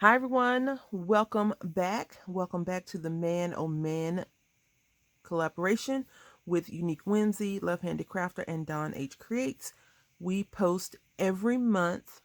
Hi everyone, welcome back. Welcome back to the Man Oh Man collaboration with Unique Whimsy, Left-Handed Crafter, and Don H Creates. We post every month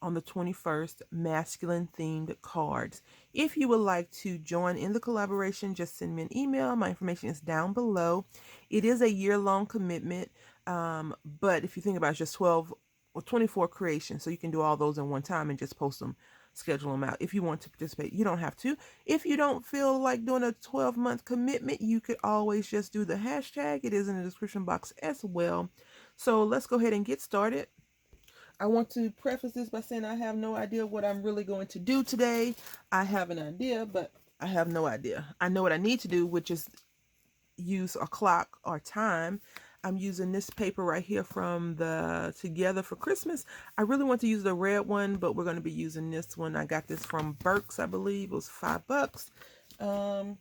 on the 21st masculine themed cards. If you would like to join in the collaboration, just send me an email. My information is down below. It is a year-long commitment, but if you think about it, it's just 12 or 24 creations, so you can do all those in one time and just post them, schedule them out. If you want to participate, you don't have to. If you don't feel like doing a 12-month commitment, you could always just do the hashtag. It is in the description box as well. So let's go ahead and get started. I want to preface this by saying I have no idea what I'm really going to do today. I have an idea, but I have no idea. I know what I need to do, which is use a clock or time. I'm using this paper right here from the Together for Christmas. I really want to use the red one, but we're going to be using this one. I got this from Burke's, I believe. It was $5. Um,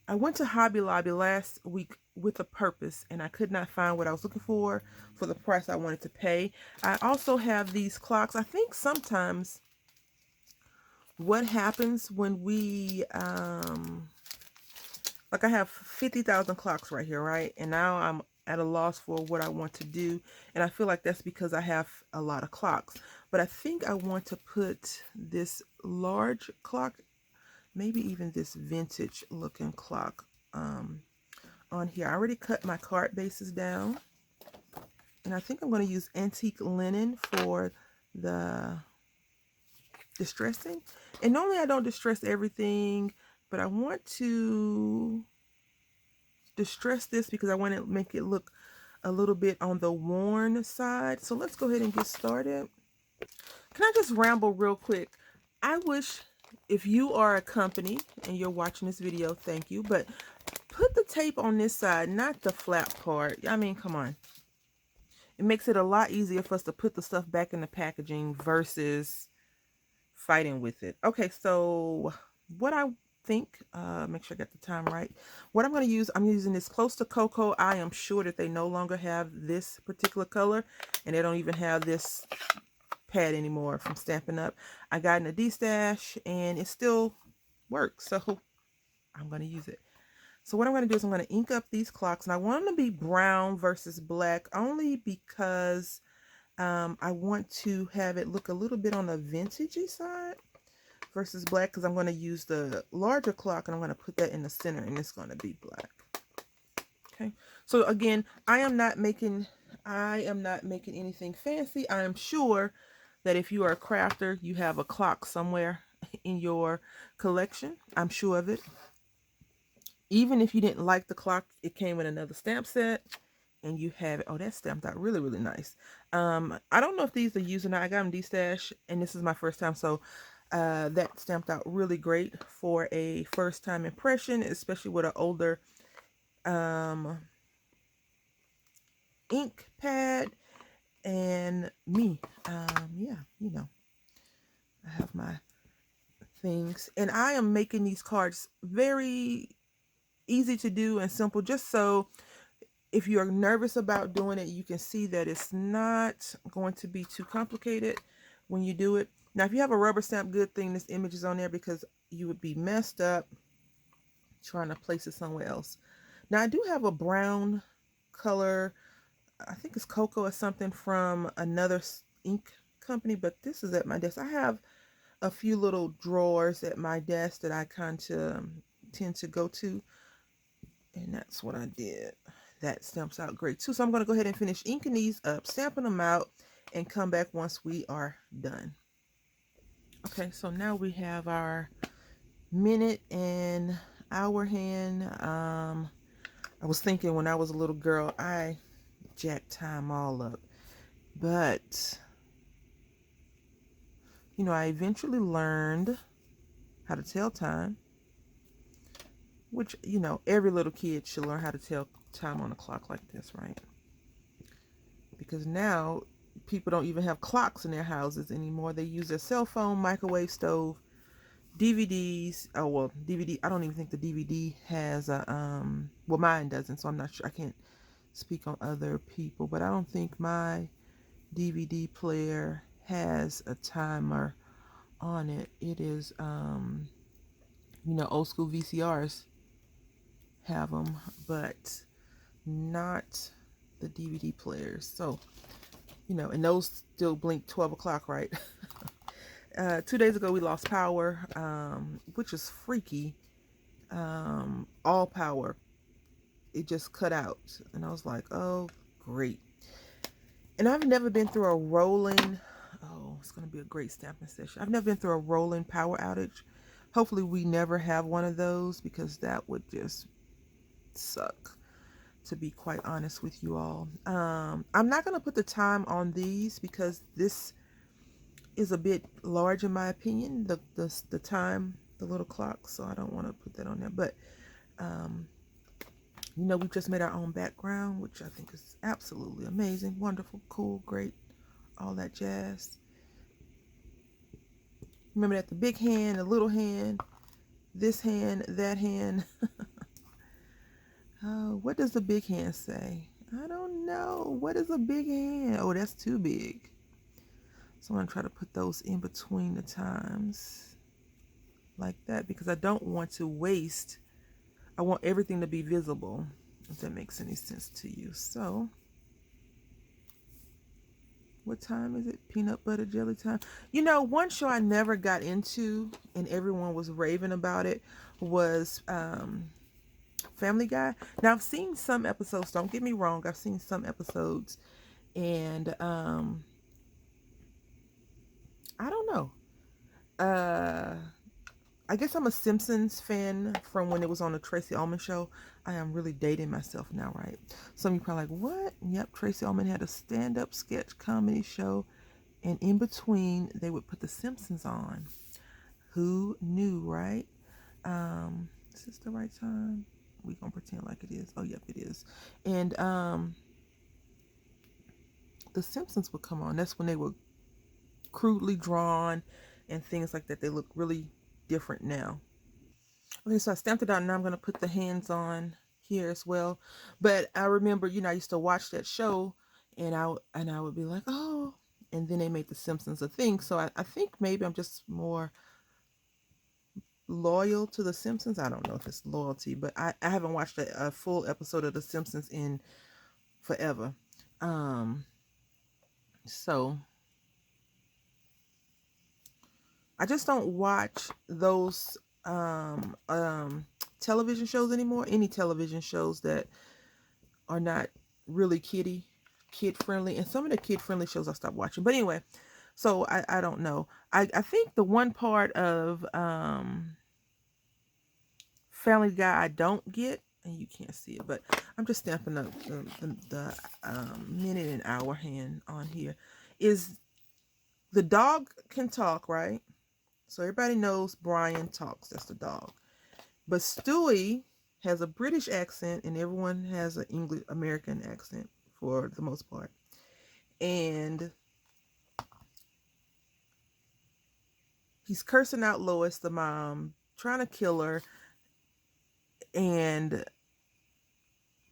I went to Hobby Lobby last week with a purpose, and I could not find what I was looking for the price I wanted to pay. I also have these clocks. I think sometimes what happens when we, like I have 50,000 clocks right here, right? And now I'm at a loss for what I want to do. And I feel like that's because I have a lot of clocks. But I think I want to put this large clock, maybe even this vintage looking clock, on here. I already cut my card bases down, and I think I'm going to use antique linen for the distressing. And normally I don't distress everything, but I want to distress this because I want to make it look a little bit on the worn side. So let's go ahead and get started. Can I just ramble real quick? I wish, if you are a company and you're watching this video, thank you, but put the tape on this side, not the flap part. I mean, come on. It makes it a lot easier for us to put the stuff back in the packaging versus fighting with it. Okay, so what I think, make sure I got the time right. What I'm going to use, I'm using this Close to Cocoa. I am sure that they no longer have this particular color, and they don't even have this pad anymore from Stampin' Up. I got in a D-stash, and it still works, so I'm going to use it. So what I'm going to do is I'm going to ink up these clocks, and I want them to be brown versus black only because I want to have it look a little bit on the vintagey side versus black, because I'm going to use the larger clock and I'm going to put that in the center, and it's going to be black. Okay, so again, I am not making anything fancy. I am sure that if you are a crafter, you have a clock somewhere in your collection. I'm sure of it. Even if you didn't like the clock, it came with another stamp set, and you have it. Oh, that's stamped out really, really nice. I don't know if these are used or not. I got them D-stash, and this is my first time, so that stamped out really great for a first time impression, especially with an older ink pad. And me, yeah, you know, I have my things, and I am making these cards very easy to do and simple, just so if you're nervous about doing it, you can see that it's not going to be too complicated when you do it. Now, if you have a rubber stamp, good thing this image is on there, because you would be messed up trying to place it somewhere else. Now, I do have a brown color, I think it's cocoa or something, from another ink company, but this is at my desk. I have a few little drawers at my desk that I kind of tend to go to, and that's what I did. That stamps out great too. So I'm going to go ahead and finish inking these up, stamping them out, and come back once we are done. Okay, so now we have our minute and hour hand. I was thinking, when I was a little girl, I jacked time all up. But, you know, I eventually learned how to tell time, which, you know, every little kid should learn how to tell time on a clock like this, right? Because now people don't even have clocks in their houses anymore. They use their cell phone, microwave stove, DVDs. Oh, well, DVD, I don't even think the DVD has a, well, mine doesn't, so I'm not sure. I can't speak on other people, but I don't think my DVD player has a timer on it. It is, old school VCRs have them, but not the DVD players. So, and those still blink 12 o'clock, right? 2 days ago, we lost power, which is freaky. All power. It just cut out. And I was like, oh, great. And I've never been through a rolling, oh, it's going to be a great stamping session. I've never been through a rolling power outage. Hopefully we never have one of those, because that would just suck, to be quite honest with you all. I'm not going to put the time on these because this is a bit large in my opinion, the time, the little clock, so I don't want to put that on there. But we just made our own background, which I think is absolutely amazing, wonderful, cool, great, all that jazz. Remember that the big hand, the little hand, this hand, that hand. Oh, what does the big hand say? I don't know. What is a big hand? Oh, that's too big. So I'm going to try to put those in between the times like that, because I don't want to waste. I want everything to be visible, if that makes any sense to you. So what time is it? Peanut butter jelly time. One show I never got into and everyone was raving about it was Family Guy. Now I've seen some episodes, don't get me wrong, I've seen some episodes, and I don't know. I guess I'm a Simpsons fan from when it was on the Tracy Ullman show. I am really dating myself now, right? Some of you probably like, what? Yep, Tracy Ullman had a stand-up sketch comedy show, and in between they would put the Simpsons on. Who knew, right? Is this the right time? We gonna pretend like it is. Oh, yep, it is. And the Simpsons would come on. That's when they were crudely drawn and things like that. They look really different now. Okay, so I stamped it out, and now I'm gonna put the hands on here as well. But I remember, I used to watch that show, and I would be like, oh, and then they made the Simpsons a thing. So I think maybe I'm just more loyal to the Simpsons. I don't know if it's loyalty, but I haven't watched a full episode of the Simpsons in forever. So I just don't watch those television shows anymore. Any television shows that are not really kid friendly, and some of the kid friendly shows I stopped watching. But anyway, so I don't know. I think the one part of Family Guy I don't get, and you can't see it, but I'm just stamping up the minute and hour hand on here, is the dog can talk, right? So everybody knows Brian talks. That's the dog. But Stewie has a British accent, and everyone has an English American accent for the most part. And he's cursing out Lois, the mom, trying to kill her, and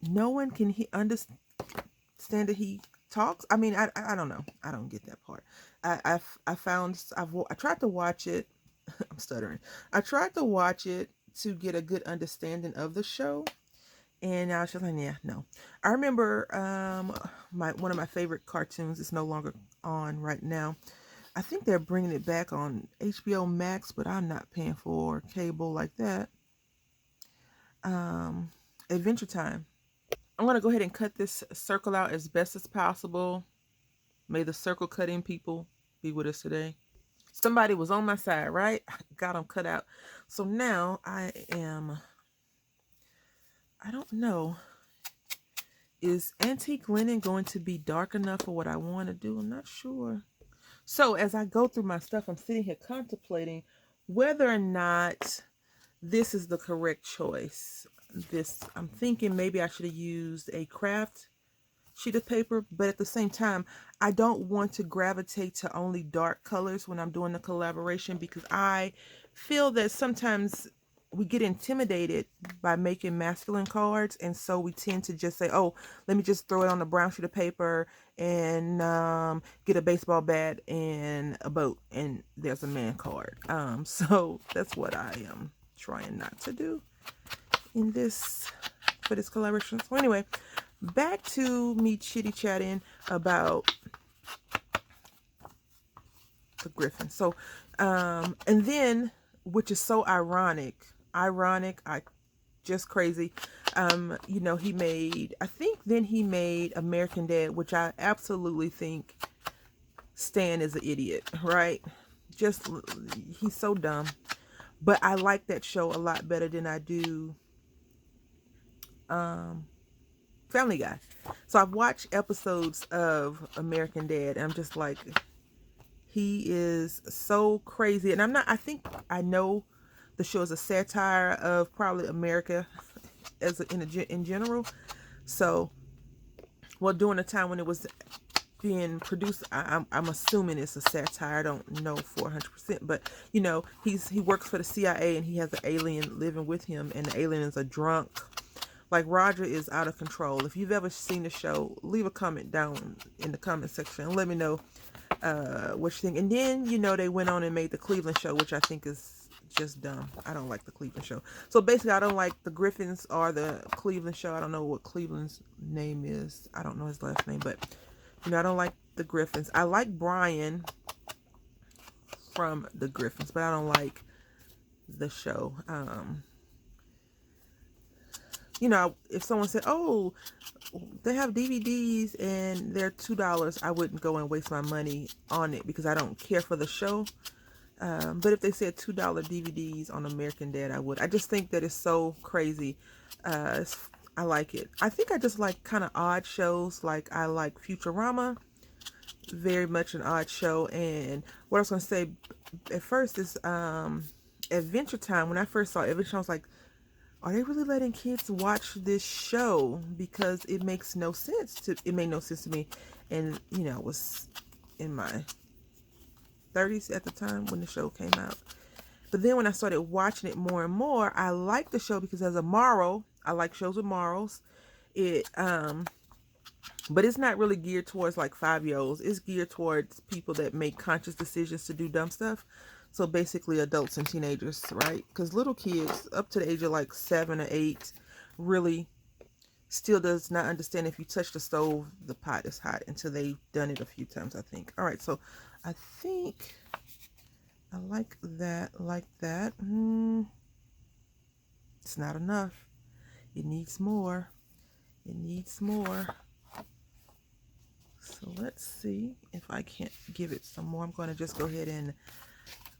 no one can understand that he talks. I mean, I don't know. I don't get that part. I tried to watch it. I'm stuttering. I tried to watch it to get a good understanding of the show, and I was just like, yeah, no. I remember one of my favorite cartoons is no longer on right now. I think they're bringing it back on HBO Max, but I'm not paying for cable like that. Adventure Time. I'm going to go ahead and cut this circle out as best as possible. May the circle cutting people be with us today. Somebody was on my side, right? Got them cut out. So now I don't know. Is antique linen going to be dark enough for what I want to do? I'm not sure. So as I go through my stuff, I'm sitting here contemplating whether or not this is the correct choice. I'm thinking maybe I should have used a craft sheet of paper, but at the same time, I don't want to gravitate to only dark colors when I'm doing the collaboration, because I feel that sometimes we get intimidated by making masculine cards, and so we tend to just say, oh, let me just throw it on a brown sheet of paper and get a baseball bat and a boat, and there's a man card. So that's what I am trying not to do in this, for this collaboration. So anyway, back to me chitty chatting about the griffin. So and then, which is so ironic, I just crazy. You know, he made, I think then he made American Dad, which I absolutely think Stan is an idiot, right? Just, he's so dumb. But I like that show a lot better than I do Family Guy. So I've watched episodes of American Dad, and I'm just like, he is so crazy. And I'm not, I think I know the show is a satire of probably America as in general. So, well, during the time when it was being produced, I'm assuming it's a satire. I don't know for 100%, but you know, he works for the CIA, and he has an alien living with him, and the alien is a drunk. Like, Roger is out of control. If you've ever seen the show, leave a comment down in the comment section and let me know what you think. And then, you know, they went on and made the Cleveland show, which I think is just dumb. I don't like the Cleveland show. So basically, I don't like the Griffins or the Cleveland show. I don't know what Cleveland's name is. I don't know his last name, but you know, I don't like the Griffins. I like Brian from the Griffins, but I don't like the show. You know, if someone said, oh, they have DVDs and they're $2, I wouldn't go and waste my money on it because I don't care for the show. But if they said $2 DVDs on American Dad, I would. I just think that it's so crazy. I like it. I think I just like kind of odd shows. Like, I like Futurama, very much an odd show. And what I was going to say at first is Adventure Time. When I first saw Adventure Time, I was like, are they really letting kids watch this show? Because it makes no sense it made no sense to me. And, you know, I was in my 30s at the time when the show came out. But then when I started watching it more and more, I like the show because there's a moral. I like shows with morals. It but it's not really geared towards like 5-year-olds. It's geared towards people that make conscious decisions to do dumb stuff. So basically adults and teenagers, right? Because little kids up to the age of like 7 or 8 really still does not understand if you touch the stove, the pot is hot, until they've done it a few times, I think. All right, so I think I like that, It's not enough. It needs more. It needs more. So let's see if I can't give it some more. I'm going to just go ahead and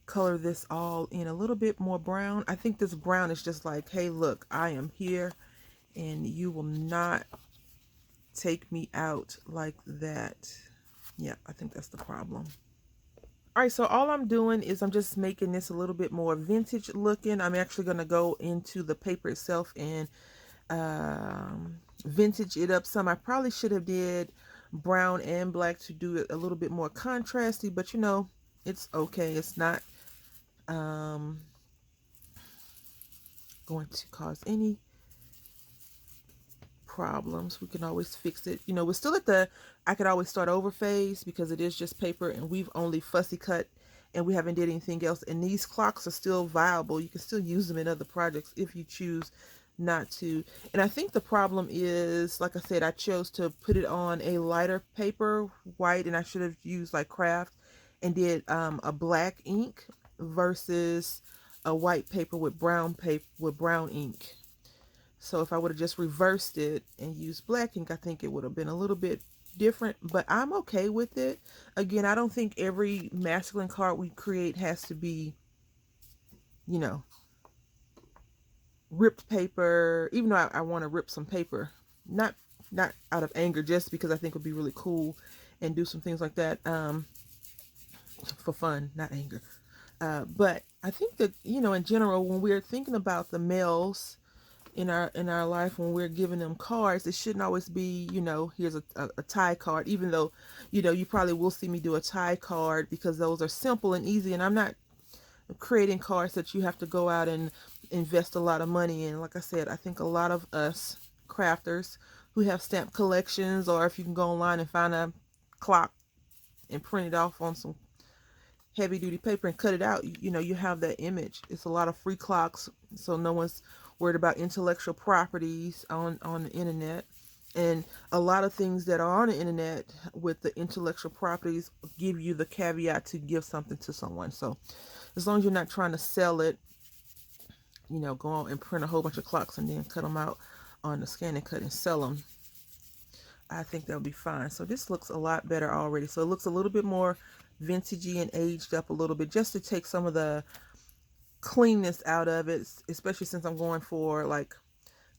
color this all in a little bit more brown. I think this brown is just like, hey, look, I am here and you will not take me out like that. Yeah, I think that's the problem. All right, so all I'm doing is I'm just making this a little bit more vintage looking. I'm actually going to go into the paper itself and vintage it up some. I probably should have did brown and black to do it a little bit more contrasty, but you know, it's okay. It's not going to cause any problems. We can always fix it. You know, we're still at the I could always start over phase because it is just paper and we've only fussy cut and we haven't did anything else. And these clocks are still viable. You can still use them in other projects if you choose not to. And I think the problem is, like I said, I chose to put it on a lighter paper, white, and I should have used like craft and did a black ink versus a white paper with brown ink. So if I would have just reversed it and used black ink, I think it would have been a little bit different, but I'm okay with it. Again, I don't think every masculine card we create has to be, you know, ripped paper, even though I want to rip some paper, not out of anger, just because I think it would be really cool and do some things like that for fun, not anger. But I think that, you know, in general, when we're thinking about the males in our life, when we're giving them cards, it shouldn't always be, you know, here's a tie card, even though, you know, you probably will see me do a tie card because those are simple and easy, and I'm not creating cards that you have to go out and invest a lot of money in. Like I said, I think a lot of us crafters who have stamp collections, or if you can go online and find a clock and print it off on some heavy duty paper and cut it out, you know, you have that image. It's a lot of free clocks, so no one's worried about intellectual properties on the internet. And a lot of things that are on the internet with the intellectual properties give you the caveat to give something to someone. So as long as you're not trying to sell it, you know, go on and print a whole bunch of clocks and then cut them out on the scan and cut and sell them, I think that'll be fine. So this looks a lot better already. So it looks a little bit more vintagey and aged up a little bit, just to take some of the cleanness out of it, especially since I'm going for like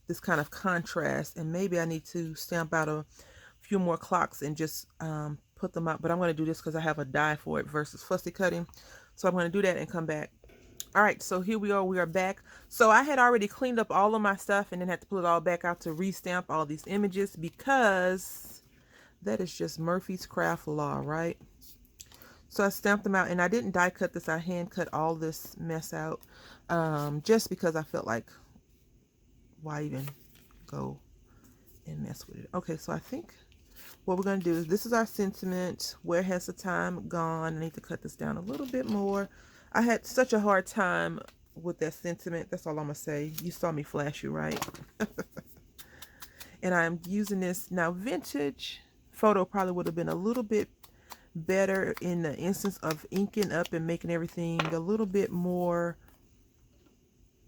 this kind of contrast. And maybe I need to stamp out a few more clocks and just put them out. But I'm going to do this because I have a die for it versus fussy cutting. So I'm going to do that and come back. All right, so here we are. We are back. So I had already cleaned up all of my stuff and then had to pull it all back out to restamp all these images, because that is just Murphy's craft law, right? So I stamped them out, and I didn't die cut this. I hand cut all this mess out, just because I felt like, why even go and mess with it? Okay, so I think what we're going to do is, this is our sentiment. Where has the time gone? I need to cut this down a little bit more. I had such a hard time with that sentiment. That's all I'm going to say. You saw me flash you, right? And I'm using this now. Vintage photo probably would have been a little bit better in the instance of inking up and making everything a little bit more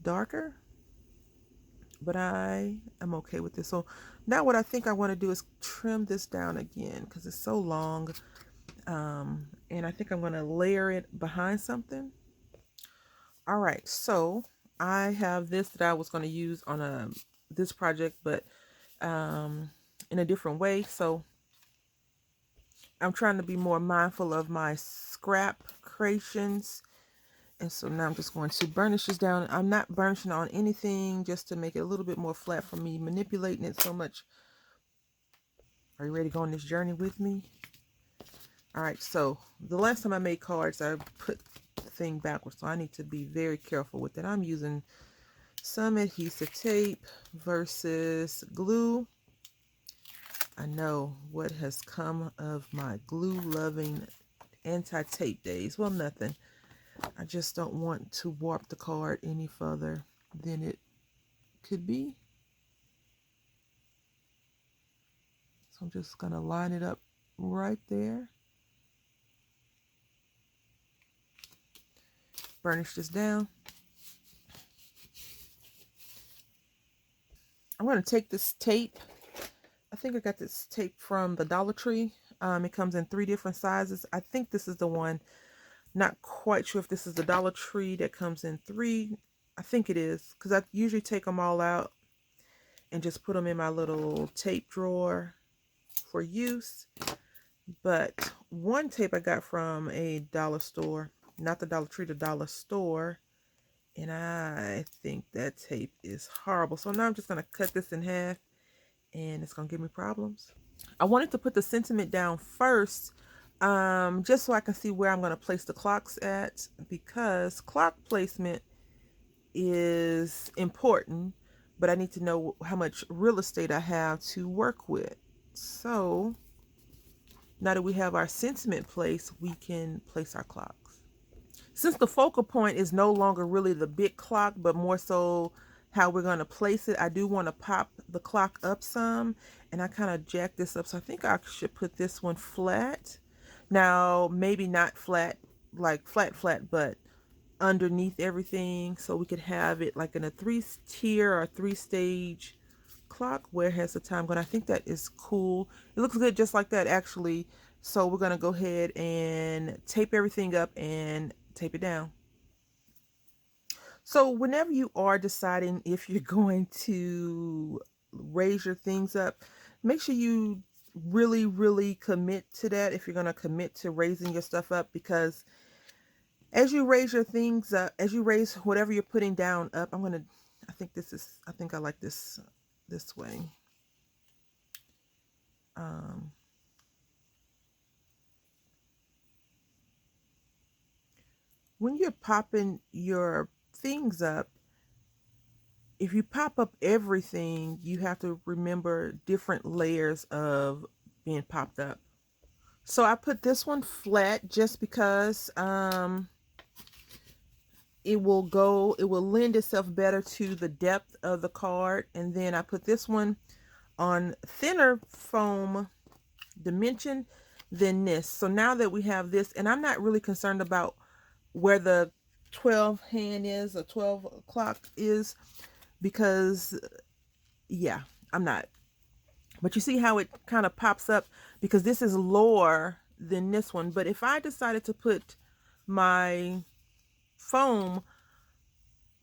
darker, but I am okay with this. So now what I think I want to do is trim this down again because it's so long, and I think I'm going to layer it behind something. All right, so I have this that I was going to use on this project, but in a different way. So I'm trying to be more mindful of my scrap creations. And so now I'm just going to burnish this down. I'm not burnishing on anything, just to make it a little bit more flat for me, manipulating it so much. Are you ready to go on this journey with me? All right, so the last time I made cards, I put the thing backwards, so I need to be very careful with it. I'm using some adhesive tape versus glue. I know what has come of my glue-loving anti-tape days. Well, nothing. I just don't want to warp the card any further than it could be. So I'm just going to line it up right there. Burnish this down. I'm going to take this tape. I think I got this tape from the Dollar Tree. It comes in 3 different sizes. I think this is the one. Not quite sure if this is the Dollar Tree that comes in 3. I think it is, because I usually take them all out and just put them in my little tape drawer for use. But one tape I got from a dollar store, not the Dollar Tree, the dollar store, and I think that tape is horrible. So now I'm just going to cut this in half, and it's going to give me problems. I wanted to put the sentiment down first, just so I can see where I'm going to place the clocks at, because clock placement is important, but I need to know how much real estate I have to work with. So now that we have our sentiment placed, we can place our clocks. Since the focal point is no longer really the big clock, but more so how we're going to place it, I do want to pop the clock up some, and I kind of jack this up. So I think I should put this one flat. Now, maybe not flat, like flat, but underneath everything, so we could have it like in a 3-tier or 3-stage clock. Where has the time gone? I think that is cool. It looks good just like that, actually. So we're going to go ahead and tape everything up and tape it down. So whenever you are deciding if you're going to raise your things up, make sure you really commit to that, if you're going to commit to raising your stuff up, because as you raise your things up, as you raise whatever you're putting down up, I think I like this way. When you're popping your things up, if you pop up everything, you have to remember different layers of being popped up. So I put this one flat just because it will lend itself better to the depth of the card. And then I put this one on thinner foam dimension than this. So now that we have this, and I'm not really concerned about where the 12 hand is or 12 o'clock is, because yeah, I'm not. But you see how it kind of pops up because this is lower than this one. But if I decided to put my foam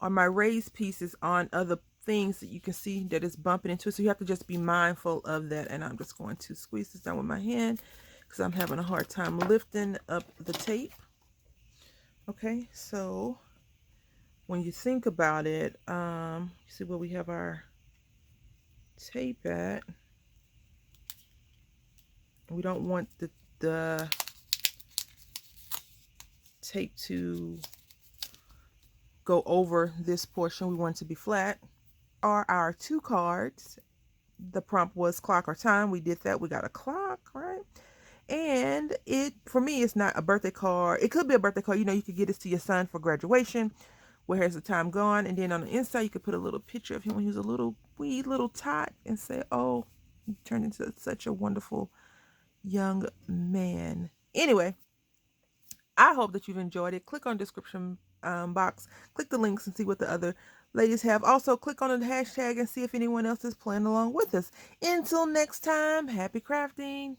or my raised pieces on other things, that you can see that it's bumping into it. So you have to just be mindful of that. And I'm just going to squeeze this down with my hand because I'm having a hard time lifting up the tape. Okay, so when you think about it, you see where we have our tape at. We don't want the tape to go over this portion. We want it to be flat. Are our 2 cards. The prompt was clock or time. We did that. We got a clock, right? And it, for me, it's not a birthday card. It could be a birthday card. You know, you could get this to your son for graduation. Where has the time gone? And then on the inside, you could put a little picture of him when he was a little wee little tot and say, oh, he turned into such a wonderful young man. Anyway, I hope that you've enjoyed it. Click on the description box, click the links and see what the other ladies have. Also, click on the hashtag and see if anyone else is playing along with us. Until next time, happy crafting.